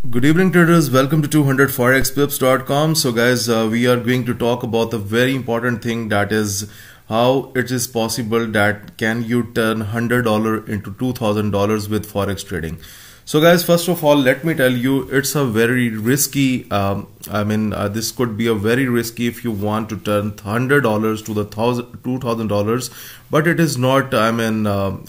Good evening traders, welcome to 200forexpips.com. So guys, we are going to talk about the very important thing, that is how it is possible that can you turn $100 into $2,000 with forex trading. So guys, first of all, let me tell you, it's a very risky, this could be a very risky if you want to turn $100 to the $2,000, but it is not,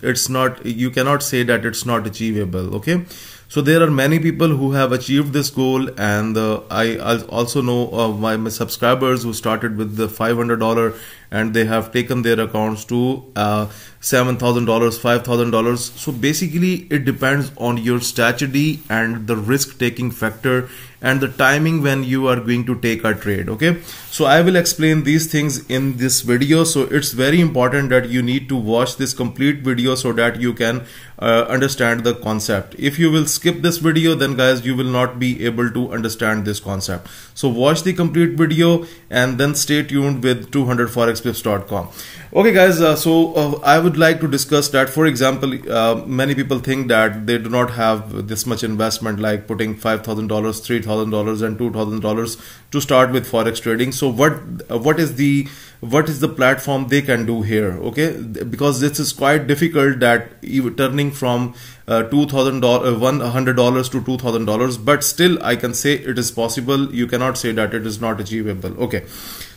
it's not, you cannot say that it's not achievable, okay? So there are many people who have achieved this goal, and I also know my subscribers who started with the $500 and they have taken their accounts to $7,000, $5,000. So basically it depends on your strategy and the risk taking factor and the timing when you are going to take a trade. Okay, so I will explain these things in this video. So it's very important that you need to watch this complete video so that you can understand the concept. If you will skip this video, then guys, you will not be able to understand this concept. So watch the complete video and then stay tuned with 200forexpips.com. Okay guys, I would like to discuss that. For example, many people think that they do not have this much investment, like putting $5,000, $3,000 and $2,000 to start with forex trading. So what is the platform they can do here? Okay, because this is quite difficult, that even turning from $100 to $2,000, but still I can say it is possible. You cannot say that it is not achievable. Okay,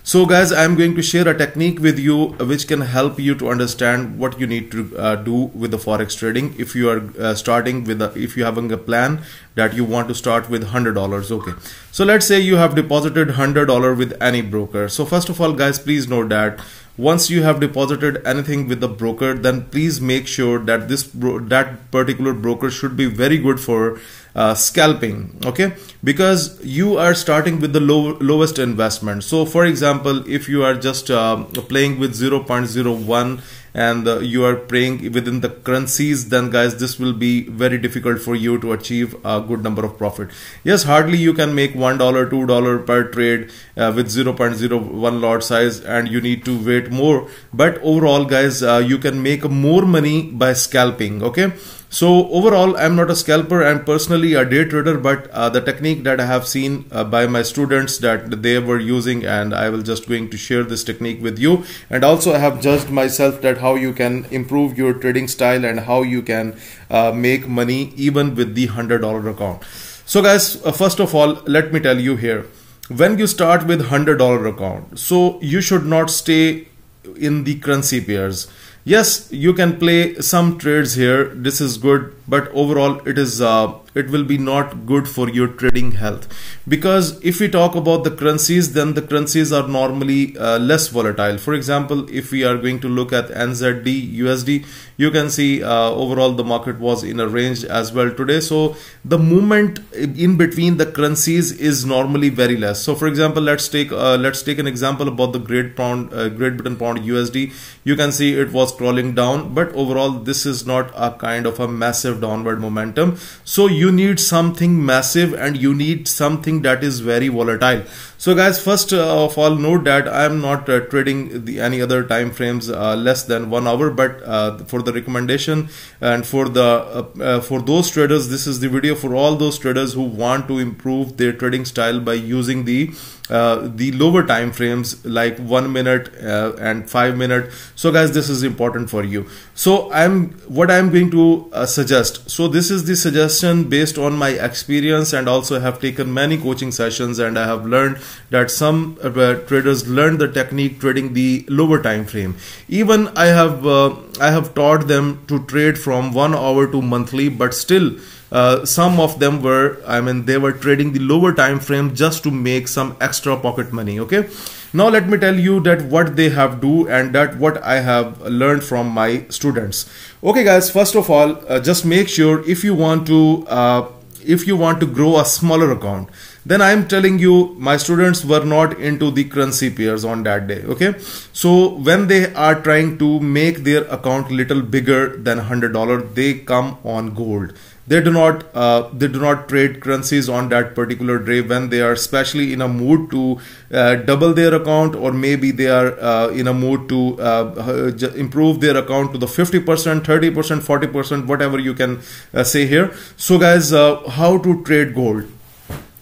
so guys, I'm going to share a technique with you which can help you to understand what you need to do with the forex trading if you are starting with if you having a plan that you want to start with $100. Okay, so let's say you have deposited $100 with any broker. So first of all guys, please note that once you have deposited anything with the broker, then please make sure that that particular broker should be very good for scalping. Okay, because you are starting with the lowest investment. So for example, if you are just playing with 0.01 and you are playing within the currencies, then guys, this will be very difficult for you to achieve a good number of profit. Yes, hardly you can make $1, $2 per trade with 0.01 lot size, and you need to wait more. But overall guys, you can make more money by scalping. Okay, so overall, I'm not a scalper, I'm personally a day trader, but the technique that I have seen by my students that they were using, and I will just going to share this technique with you. And also I have judged myself that how you can improve your trading style and how you can make money even with the $100 account. So guys, first of all, let me tell you here, when you start with $100 account, so you should not stay in the currency pairs. Yes, you can play some trades here, this is good, but overall it will be not good for your trading health, because if we talk about the currencies, then the currencies are normally less volatile. For example, if we are going to look at NZD, USD, you can see overall the market was in a range as well today. So the movement in between the currencies is normally very less. So for example, let's take an example about the Great Britain pound USD. You can see it was crawling down, but overall this is not a kind of a massive downward momentum. So you need something massive and you need something that is very volatile. So guys, first of all, note that I am not trading any other time frames less than 1 hour, but for the recommendation and for those traders, this is the video for all those traders who want to improve their trading style by using the lower time frames like 1 minute and 5 minutes. So guys, this is important for you. So what I'm going to suggest. So this is the suggestion based on my experience, and also have taken many coaching sessions, and I have learned that some traders learn the technique trading the lower time frame. Even I have taught them to trade from 1 hour to monthly, but still some of them were, they were trading the lower time frame just to make some extra pocket money. Okay, now let me tell you that what they have do, and that what I have learned from my students. Okay guys, first of all, just make sure if you want to grow a smaller account, then I am telling you, my students were not into the currency pairs on that day. Okay, so when they are trying to make their account little bigger than $100, they come on gold. they do not trade currencies on that particular day when they are especially in a mood to double their account, or maybe they are in a mood to improve their account to the 50%, 30%, 40%, whatever you can say here. So guys, how to trade gold?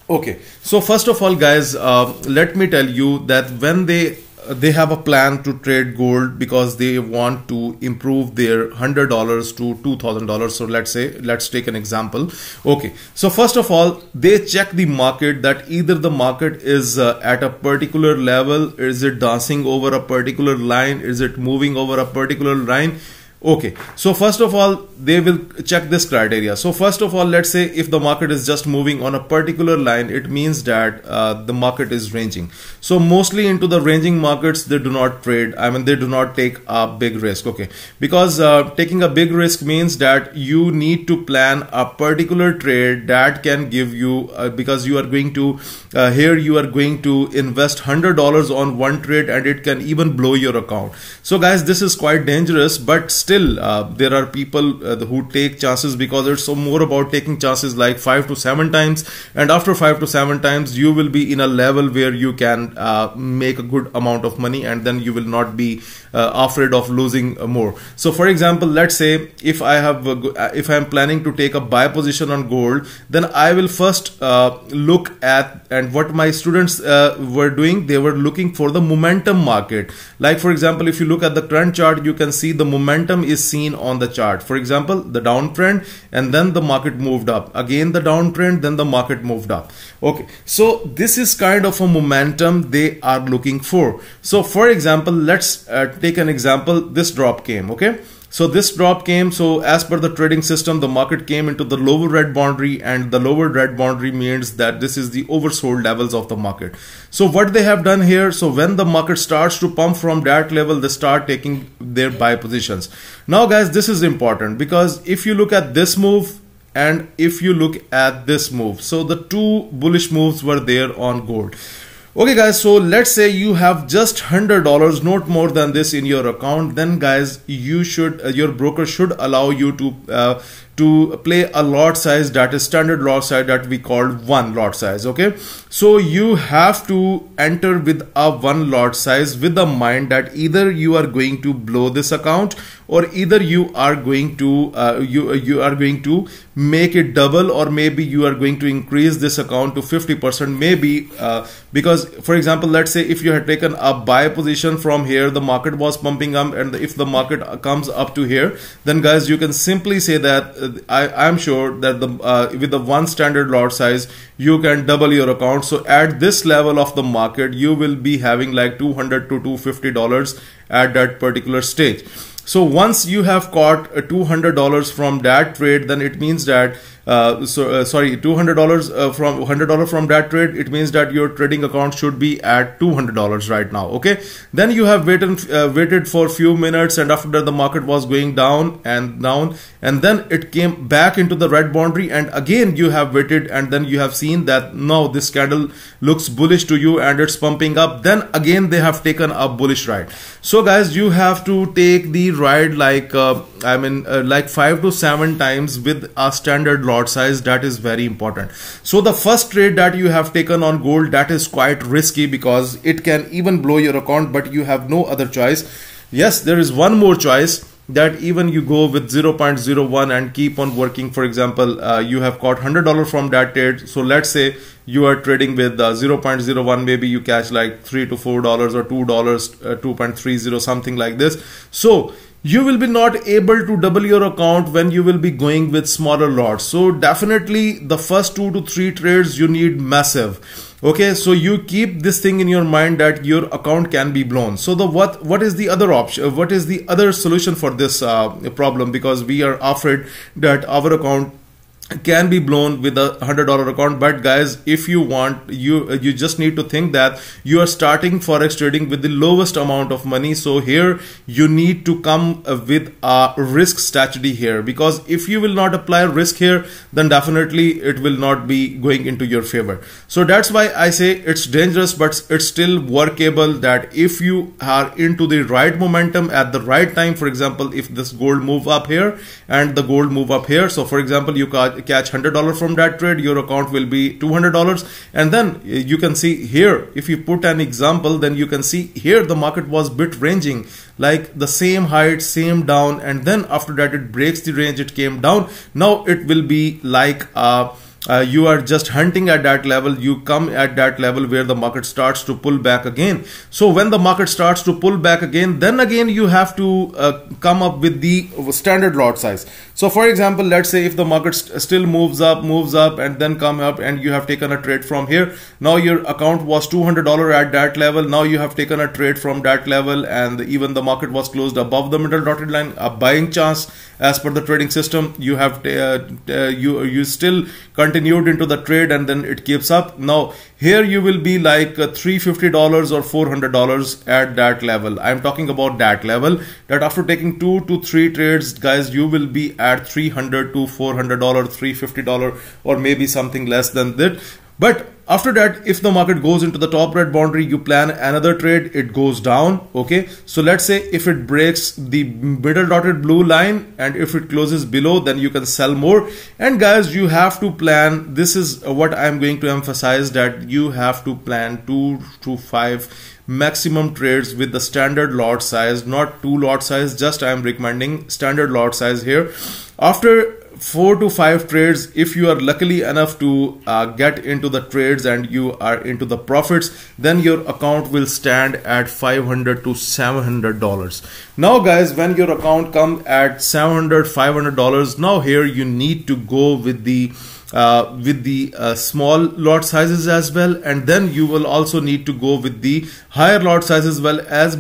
Okay, so first of all guys, let me tell you that when they have a plan to trade gold because they want to improve their $100 to $2,000. So let's take an example. Okay, so first of all, they check the market, that either the market is at a particular level, is it dancing over a particular line, is it moving over a particular line. Okay, so first of all, they will check this criteria. So first of all, let's say if the market is just moving on a particular line, it means that the market is ranging. So mostly into the ranging markets, they do not trade. I mean, they do not take a big risk. Okay, because taking a big risk means that you need to plan a particular trade that can give you, because you are going to, here you are going to invest $100 on one trade and it can even blow your account. So guys, this is quite dangerous, but still there are people who take chances, because it's more about taking chances like 5 to 7 times, and after 5 to 7 times you will be in a level where you can make a good amount of money, and then you will not be afraid of losing more. So for example, let's say if I am planning to take a buy position on gold, then I will first look at, and what my students were doing, they were looking for the momentum market. Like for example, if you look at the current chart, you can see the momentum is seen on the chart. For example, the downtrend, and then the market moved up, again the downtrend, then the market moved up. Okay, so this is kind of a momentum they are looking for. So for example, let's take an example. This drop came. Okay, so this drop came. So as per the trading system, the market came into the lower red boundary, and the lower red boundary means that this is the oversold levels of the market. So what they have done here, so when the market starts to pump from that level, they start taking their buy positions. Now guys, this is important, because if you look at this move and if you look at this move, so the two bullish moves were there on gold. Okay guys, so let's say you have just $100, not more than this in your account, then guys, you should, your broker should allow you to play a lot size, that is standard lot size, that we call one lot size. Okay, so you have to enter with a one lot size with the mind that either you are going to blow this account, or either you are going to you are going to make it double, or maybe you are going to increase this account to 50%, maybe because for example, let's say if you had taken a buy position from here, the market was pumping up, and if the market comes up to here, then guys, you can simply say that I'm sure that the with the one standard lot size, you can double your account. So at this level of the market, you will be having like $200 to $250 at that particular stage. So once you have caught $200 from that trade, then it means that sorry, $200 from $100 from that trade, it means that your trading account should be at $200 right now. Okay, then you have waited for a few minutes, and after that the market was going down and down, and then it came back into the red boundary, and again you have waited, and then you have seen that now this candle looks bullish to you and it's pumping up. Then again they have taken a bullish ride. So guys, you have to take the ride like like 5 to 7 times with a standard lot size. That is very important. So the first trade that you have taken on gold, that is quite risky, because it can even blow your account, but you have no other choice. Yes, there is one more choice, that even you go with 0.01 and keep on working. For example, you have caught $100 from that trade. So let's say you are trading with 0.01, maybe you catch like $3 to $4 or $2, 2.30, something like this. So you will be not able to double your account when you will be going with smaller lots. So definitely the first 2 to 3 trades you need massive. Okay, so you keep this thing in your mind that your account can be blown. So the what is the other option? What is the other solution for this problem? Because we are afraid that our account can be blown with a $100 account. But guys, if you want, you just need to think that you are starting forex trading with the lowest amount of money. So here you need to come with a risk strategy here, because if you will not apply risk here, then definitely it will not be going into your favor. So that's why I say it's dangerous, but it's still workable, that if you are into the right momentum at the right time. For example, if this gold move up here and the gold move up here, so for example, you catch $100 from that trade, your account will be $200. And then you can see here, if you put an example, then you can see here the market was bit ranging, like the same height, same down, and then after that it breaks the range, it came down. Now it will be like you are just hunting at that level. You come at that level where the market starts to pull back again. So when the market starts to pull back again, then again you have to come up with the standard lot size. So for example, let's say if the market still moves up and then come up, and you have taken a trade from here. Now your account was $200 at that level. Now you have taken a trade from that level, and even the market was closed above the middle dotted line, a buying chance as per the trading system. You have you still continued into the trade, and then it keeps up. Now here you will be like $350 or $400 at that level. I'm talking about that level, that after taking 2 to 3 trades, guys, you will be at $300 to $400, $350, or maybe something less than that. But after that, if the market goes into the top red boundary, you plan another trade, it goes down. Okay, so let's say if it breaks the middle dotted blue line, and if it closes below, then you can sell more. And guys, you have to plan, this is what I'm going to emphasize, that you have to plan 2 to 5 maximum trades with the standard lot size, not 2 lot size. Just I'm recommending standard lot size here. After 4 to 5 trades, if you are luckily enough to get into the trades and you are into the profits, then your account will stand at $500 to $700. Now guys, when your account comes at $700, $500, now here you need to go with the small lot sizes as well, and then you will also need to go with the higher lot sizes as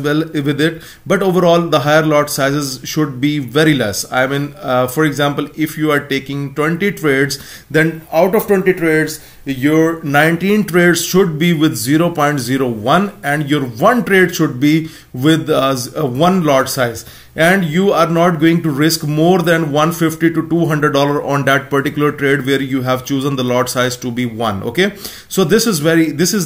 well with it. But overall, the higher lot sizes should be very less. I mean, for example, if you are taking 20 trades, then out of 20 trades, your 19 trades should be with 0.01, and your 1 trade should be with 1 lot size. And you are not going to risk more than $150 to $200 on that particular trade where you have chosen the lot size to be 1. Okay, so this is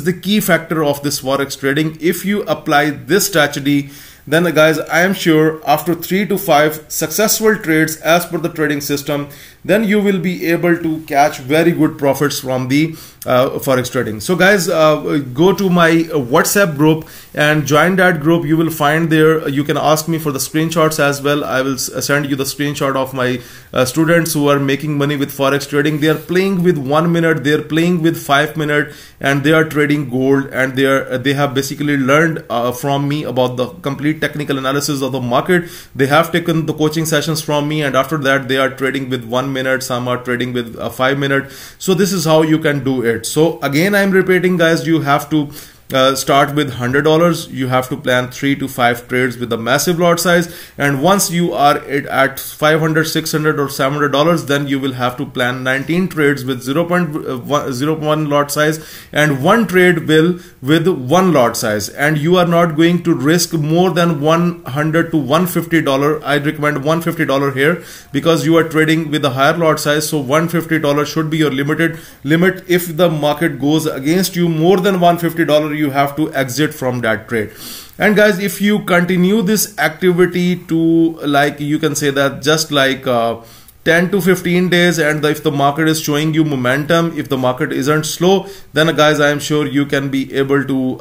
the key factor of this forex trading. If you apply this strategy, then guys, I am sure after 3 to 5 successful trades as per the trading system, then you will be able to catch very good profits from the forex trading. So guys, go to my WhatsApp group and join that group. You will find there, you can ask me for the screenshots as well. I will send you the screenshot of my students who are making money with forex trading. They are playing with 1 minute, they are playing with 5 minutes, and they are trading gold, and they have basically learned from me about the complete technical analysis of the market. They have taken the coaching sessions from me, and after that they are trading with 1 minute, some are trading with 5 minutes. So this is how you can do it. So again, I'm repeating guys, you have to start with $100. You have to plan 3 to 5 trades with a massive lot size, and once you are at $500, $600 or $700, then you will have to plan 19 trades with 0.01 lot size and 1 trade with 1 lot size. And you are not going to risk more than $100 to $150. I recommend $150 here because you are trading with a higher lot size. So $150 should be your limit. If the market goes against you more than $150, you have to exit from that trade. And guys, if you continue this activity to, like, you can say that just like 10 to 15 days, and if the market is showing you momentum, if the market isn't slow, then guys, I am sure you can be able to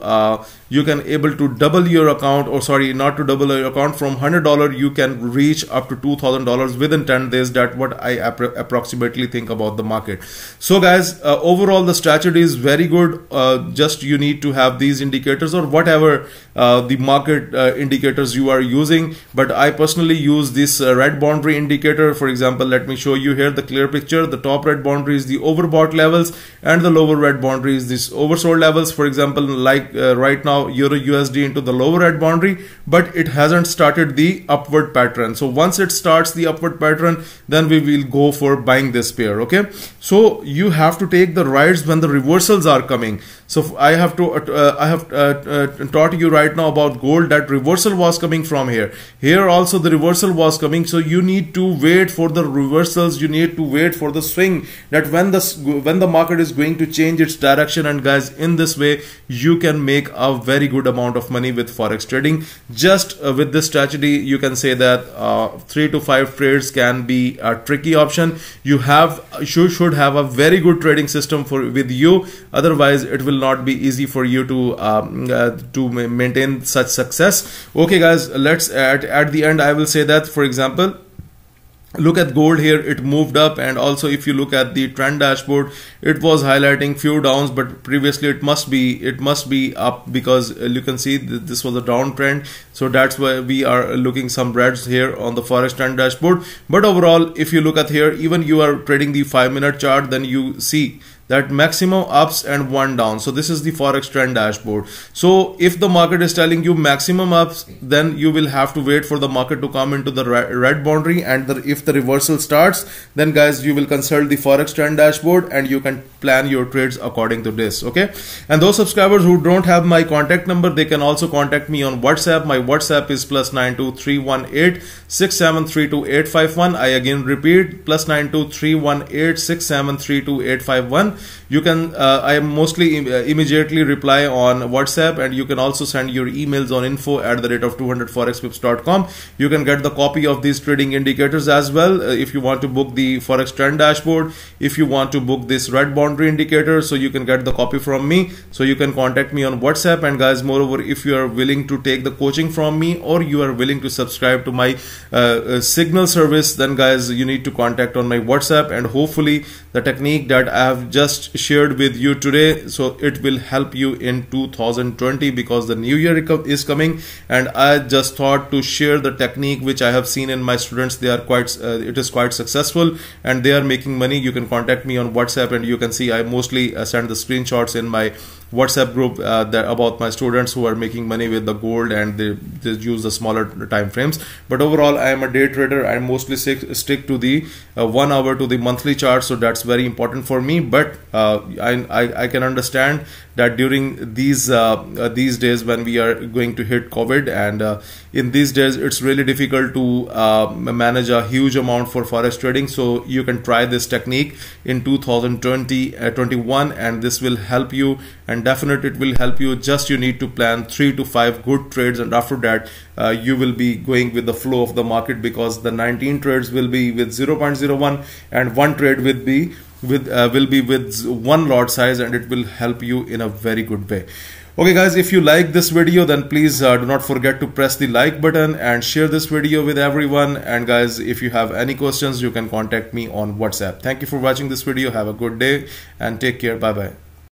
double your account, or sorry, not to double your account. From $100 you can reach up to $2,000 within 10 days. That's what I approximately think about the market. So guys, overall the strategy is very good. Just you need to have these indicators or whatever the market indicators you are using, but I personally use this red boundary indicator. For example, let me show you here the clear picture. The top red boundary is the overbought levels, and the lower red boundary is this oversold levels. For example, like right now Euro USD into the lower red boundary, but it hasn't started the upward pattern. So once it starts the upward pattern, then we will go for buying this pair. Okay, So you have to take the rides when the reversals are coming. So I have taught you right now about gold that reversal was coming from here. Here also the reversal was coming. So you need to wait for the reversals. You need to wait for the swing, that when the market is going to change its direction. And guys, in this way you can make a very good amount of money with forex trading. Just with this strategy, you can say that 3 to 5 trades can be a tricky option. You should have a very good trading system with you. Otherwise it will not be easy for you to maintain such success. Okay guys, let's at the end I will say that, for example, look at gold here, it moved up, and also if you look at the trend dashboard, it was highlighting few downs, but previously it must be up, because you can see this was a downtrend. So that's why we are looking some reds here on the forex trend dashboard. But overall, if you look at here, even you are trading the 5-minute chart, then you see that maximum ups and 1 down. So this is the forex trend dashboard. So if the market is telling you maximum ups, then you will have to wait for the market to come into the red boundary, and if the reversal starts, then guys, you will consult the forex trend dashboard and you can plan your trades according to this. Okay, and those subscribers who don't have my contact number, they can also contact me on WhatsApp. My WhatsApp is +92 318 6732 851. I again repeat, +92 318 6732 851. You can I mostly immediately reply on WhatsApp, and you can also send your emails on info@200forexpips.com. You can get the copy of these trading indicators as well if you want to book the forex trend dashboard, if you want to book this red boundary indicator, so you can get the copy from me. So you can contact me on WhatsApp. And guys, moreover, if you are willing to take the coaching from me, or you are willing to subscribe to my signal service, then guys, you need to contact on my WhatsApp, and hopefully the technique that I have just shared with you today, so it will help you in 2020, because the new year is coming. And I just thought to share the technique which I have seen in my students. They are it is quite successful and they are making money. You can contact me on WhatsApp, and you can see I mostly send the screenshots in my WhatsApp group about my students who are making money with the gold, and they use the smaller time frames. But overall, I am a day trader. I mostly stick to the 1 hour to the monthly chart, so that's very important for me. But I can understand that during these days when we are going to hit COVID, and in these days it's really difficult to manage a huge amount for forex trading. So you can try this technique in 2021, and this will help you, and definitely it will help you. Just you need to plan 3 to 5 good trades, and after that you will be going with the flow of the market, because the 19 trades will be with 0.01 and 1 trade will be with 1 lot size, and it will help you in a very good way. Okay guys, if you like this video, then please do not forget to press the like button and share this video with everyone. And guys, if you have any questions, you can contact me on WhatsApp. Thank you for watching this video. Have a good day and take care. Bye bye.